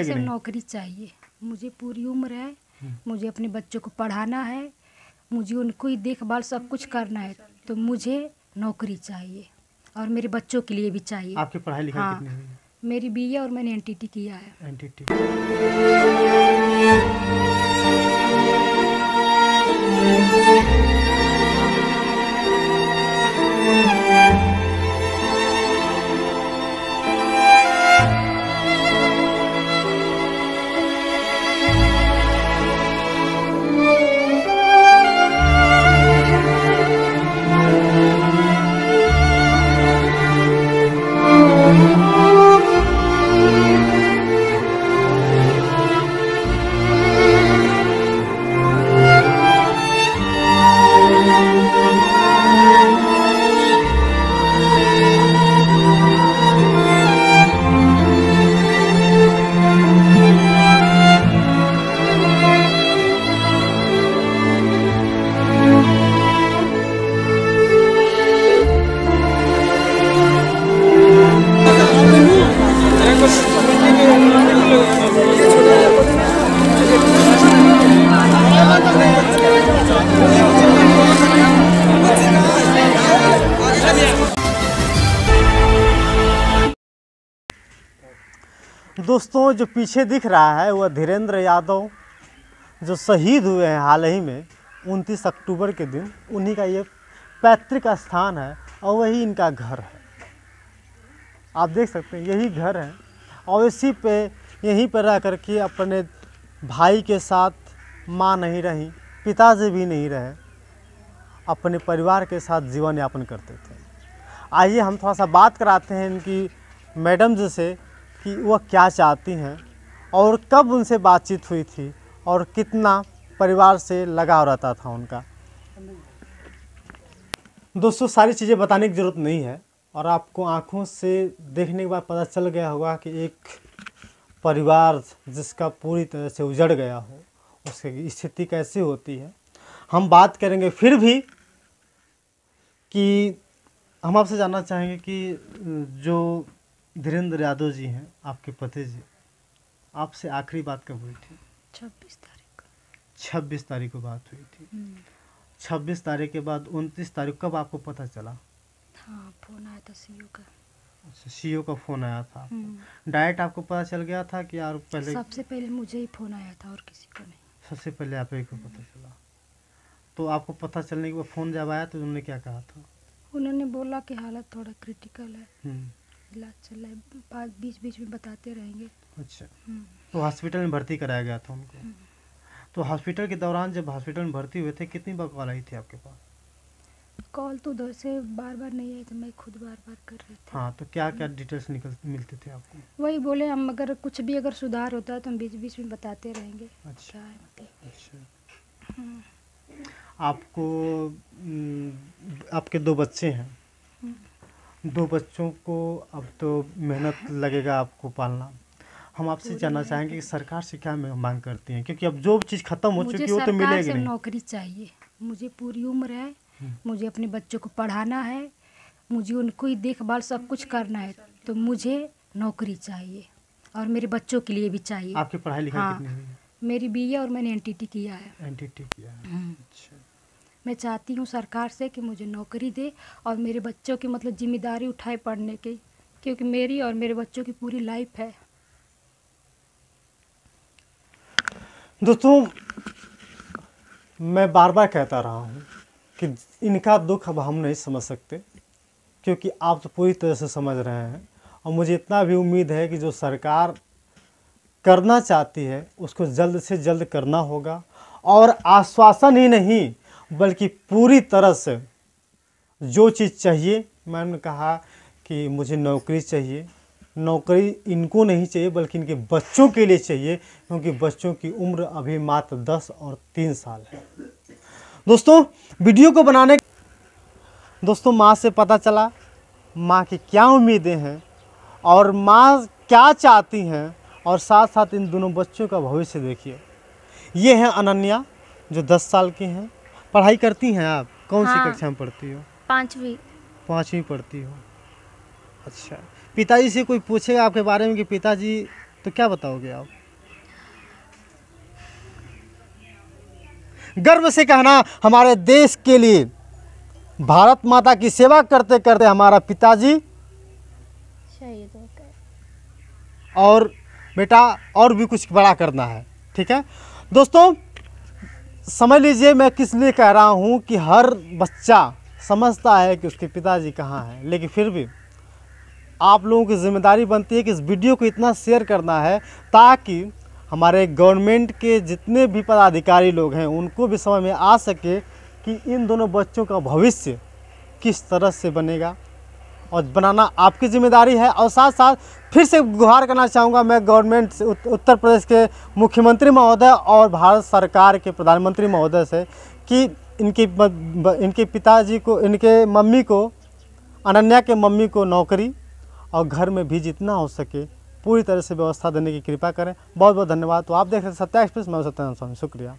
सरकार से नौकरी चाहिए। मुझे पूरी उम्र है, मुझे अपने बच्चों को पढ़ाना है, मुझे उनको ही देखभाल सब कुछ करना है, तो मुझे नौकरी चाहिए और मेरे बच्चों के लिए भी चाहिए। आपकी पढ़ाई लिखाई कितनी हुई है? मेरी बीए और मैंने एनटीटी किया है। एनटीटी। दोस्तों, जो पीछे दिख रहा है वह धीरेन्द्र यादव जो शहीद हुए हैं हाल ही में 29 अक्टूबर के दिन, उन्हीं का ये पैतृक स्थान है और वही इनका घर है। आप देख सकते हैं यही घर है और यहीं पर रह कर के अपने भाई के साथ माँ नहीं रही, पिताजी भी नहीं रहे, अपने परिवार के साथ जीवन यापन करते थे। आइए हम थोड़ा सा बात कराते हैं इनकी मैडम जी से कि वह क्या चाहती हैं और कब उनसे बातचीत हुई थी और कितना परिवार से लगाव रहता था उनका। दोस्तों, सारी चीज़ें बताने की ज़रूरत नहीं है और आपको आँखों से देखने के बाद पता चल गया होगा कि एक परिवार जिसका पूरी तरह से उजड़ गया हो उसकी स्थिति कैसी होती है। हम बात करेंगे फिर भी कि हम आपसे जानना चाहेंगे कि जो धीरेन्द्र यादव जी हैं आपके पति जी, आपसे आखिरी बात कब हुई थी? 26 तारीख को। 26 तारीख को बात हुई थी। 26 तारीख के बाद 29 तारीख कब आपको पता चला? हाँ, फोन आया था सीईओ का। अच्छा, सीईओ का फ़ोन आया था। डायरेक्ट आपको पता चल गया था कि यार पहले? सबसे पहले मुझे ही फ़ोन आया था और किसी को नहीं। सबसे पहले आप ही को पता चला। तो आपको पता चलने के बाद फ़ोन जब आया तो उन्होंने क्या कहा था? उन्होंने बोला कि हालत थोड़ा क्रिटिकल है, इलाज चल रहा है, बीच में बताते रहेंगे। अच्छा, तो हॉस्पिटल में भर्ती कराया गया था उनको। तो हॉस्पिटल के दौरान जब हॉस्पिटल में भर्ती हुए थे कितनी बार कॉल आई थी आपके पास? कॉल तो उधर से बार बार नहीं आई, तो मैं खुद बार बार कर रही थी। हाँ, तो क्या क्या डिटेल्स मिलते थे आपको? वही बोले हम अगर कुछ भी अगर सुधार होता है तो हम बीच में बताते रहेंगे। अच्छा, क्या है मतलब। अच्छा। आपको आपके 2 बच्चे हैं, 2 बच्चों को अब तो मेहनत लगेगा आपको पालना। हम आपसे जानना चाहेंगे कि सरकार से क्या मांग करती हैं, क्योंकि अब जो चीज़ खत्म हो चुकी है वो तो मिलेगी नहीं। नौकरी चाहिए। मुझे पूरी उम्र है, मुझे अपने बच्चों को पढ़ाना है, मुझे उनको ही देखभाल सब कुछ करना है, तो मुझे नौकरी चाहिए और मेरे बच्चों के लिए भी चाहिए। आपकी पढ़ाई लिखाई कितनी हुई है? मेरी बीए और मैंने एनटीटी किया है। एनटीटी किया है। अच्छा। मैं चाहती हूँ सरकार से कि मुझे नौकरी दे और मेरे बच्चों की मतलब जिम्मेदारी उठाए पढ़ने की, क्योंकि मेरी और मेरे बच्चों की पूरी लाइफ है। दोस्तों, मैं बार बार कहता रहा हूँ कि इनका दुख अब हम नहीं समझ सकते, क्योंकि आप तो पूरी तरह से समझ रहे हैं और मुझे इतना भी उम्मीद है कि जो सरकार करना चाहती है उसको जल्द से जल्द करना होगा और आश्वासन ही नहीं बल्कि पूरी तरह से जो चीज़ चाहिए। मैंने कहा कि मुझे नौकरी चाहिए, नौकरी इनको नहीं चाहिए बल्कि इनके बच्चों के लिए चाहिए, क्योंकि बच्चों की उम्र अभी मात्र 10 और 3 साल है। दोस्तों, वीडियो को बनाने दोस्तों माँ से पता चला माँ की क्या उम्मीदें हैं और माँ क्या चाहती हैं और साथ साथ इन दोनों बच्चों का भविष्य देखिए। ये हैं अनन्या जो 10 साल की हैं। पढ़ाई करती हैं आप? कौन सी कक्षा में पढ़ती हो? 5वीं पढ़ती हो। अच्छा, पिताजी से कोई पूछेगा आपके बारे में कि पिताजी तो क्या बताओगे आप? गर्व से कहना, हमारे देश के लिए भारत माता की सेवा करते करते हमारा पिताजी शहीद हो गए। और बेटा और भी कुछ बड़ा करना है। ठीक है दोस्तों, समझ लीजिए मैं किस लिए कह रहा हूँ कि हर बच्चा समझता है कि उसके पिताजी कहाँ हैं, लेकिन फिर भी आप लोगों की जिम्मेदारी बनती है कि इस वीडियो को इतना शेयर करना है ताकि हमारे गवर्नमेंट के जितने भी पदाधिकारी लोग हैं उनको भी समझ में आ सके कि इन दोनों बच्चों का भविष्य किस तरह से बनेगा, और बनाना आपकी जिम्मेदारी है। और साथ साथ फिर से गुहार करना चाहूँगा मैं गवर्नमेंट से, उत्तर प्रदेश के मुख्यमंत्री महोदय और भारत सरकार के प्रधानमंत्री महोदय से कि इनके पिताजी को, इनके मम्मी को, अनन्या के मम्मी को नौकरी और घर में भी जितना हो सके पूरी तरह से व्यवस्था देने की कृपा करें। बहुत बहुत धन्यवाद। तो आप देख रहे हैं सत्या एक्सप्रेस, मैं सत्यनारायण स्वामी, शुक्रिया।